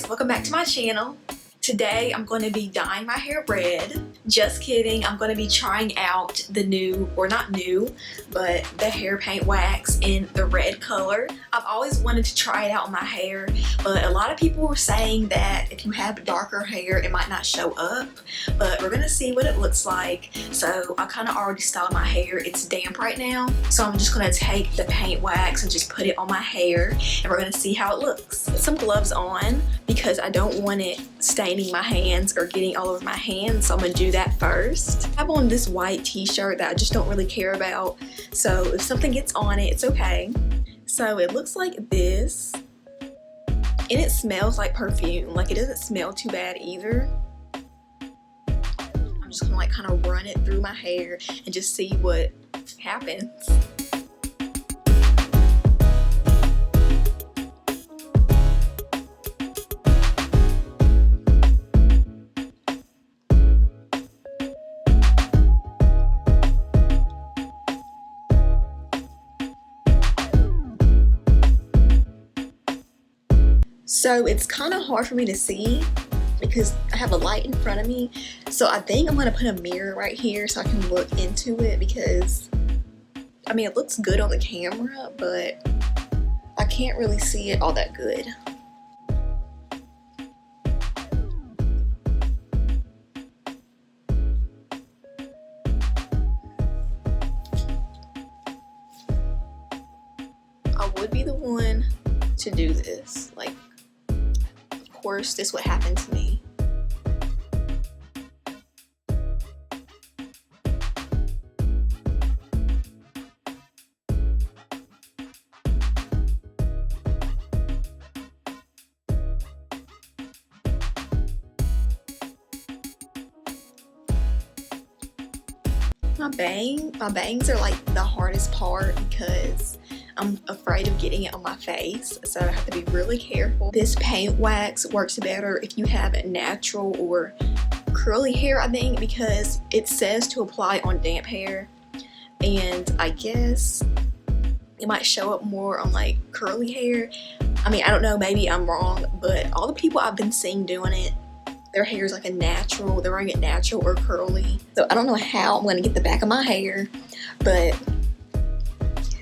guys, welcome back to my channel. Today I'm going to be dyeing my hair red. Just kidding, I'm going to be trying out the new, or not new, but the hair paint wax in the red color. I've always wanted to try it out on my hair, but a lot of people were saying that if you have darker hair it might not show up, but we're going to see what it looks like. So I kind of already styled my hair. It's damp right now, so I'm just going to take the paint wax and just put it on my hair and we're going to see how it looks. Put some gloves on because I don't want it staining my hands or getting all over my hands, so I'm gonna do that first. I have on this white t-shirt that I just don't really care about, so if something gets on it, it's okay. So it looks like this, and it smells like perfume. Like, it doesn't smell too bad either. I'm just gonna like kind of run it through my hair and just see what happens. So it's kind of hard for me to see because I have a light in front of me. So I think I'm going to put a mirror right here so I can look into it, because I mean, it looks good on the camera, but I can't really see it all that good. I would be the one to do this. Like, of course, this would happen to me. My bangs are like the hardest part because I'm afraid of getting it on my face, so I have to be really careful. This paint wax works better if you have natural or curly hair, I think, because it says to apply on damp hair, and I guess it might show up more on like curly hair. I mean, I don't know, maybe I'm wrong, but all the people I've been seeing doing it, their hair is like a natural, they're wearing it natural or curly. So I don't know how I'm gonna get the back of my hair, but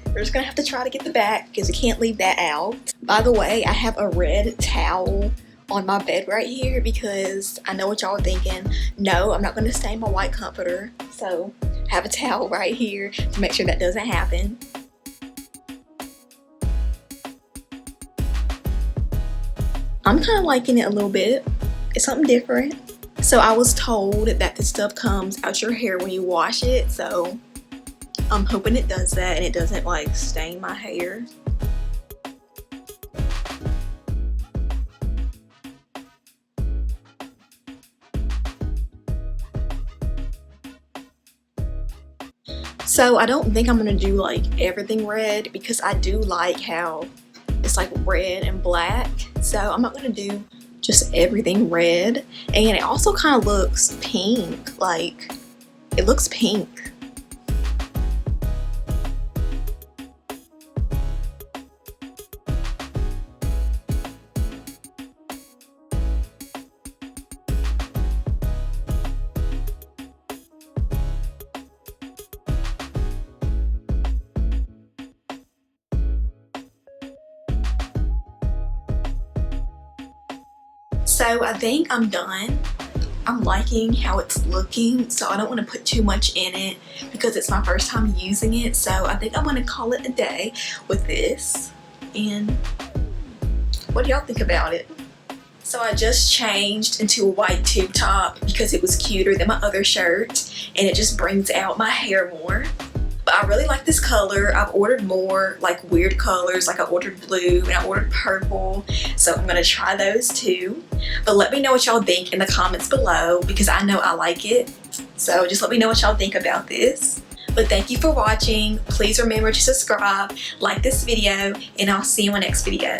we're just gonna have to try to get the back because you can't leave that out. By the way, I have a red towel on my bed right here because I know what y'all are thinking. No, I'm not gonna stain my white comforter. So I have a towel right here to make sure that doesn't happen. I'm kind of liking it a little bit. It's something different. So I was told that the stuff comes out your hair when you wash it, so I'm hoping it does that and it doesn't like stain my hair. So I don't think I'm gonna do like everything red because I do like how it's like red and black. So I'm not gonna do just everything red, and it also kind of looks pink. Like, it looks pink. So I think I'm done. I'm liking how it's looking, so I don't want to put too much in it because it's my first time using it. So I think I'm going to call it a day with this. And what do y'all think about it? So I just changed into a white tube top because it was cuter than my other shirt and it just brings out my hair more. But I really like this color. I've ordered more like weird colors, like I ordered blue and I ordered purple, so I'm gonna try those too. But let me know what y'all think in the comments below because I know I like it. So just let me know what y'all think about this. But thank you for watching. Please remember to subscribe, like this video, and I'll see you in my next video.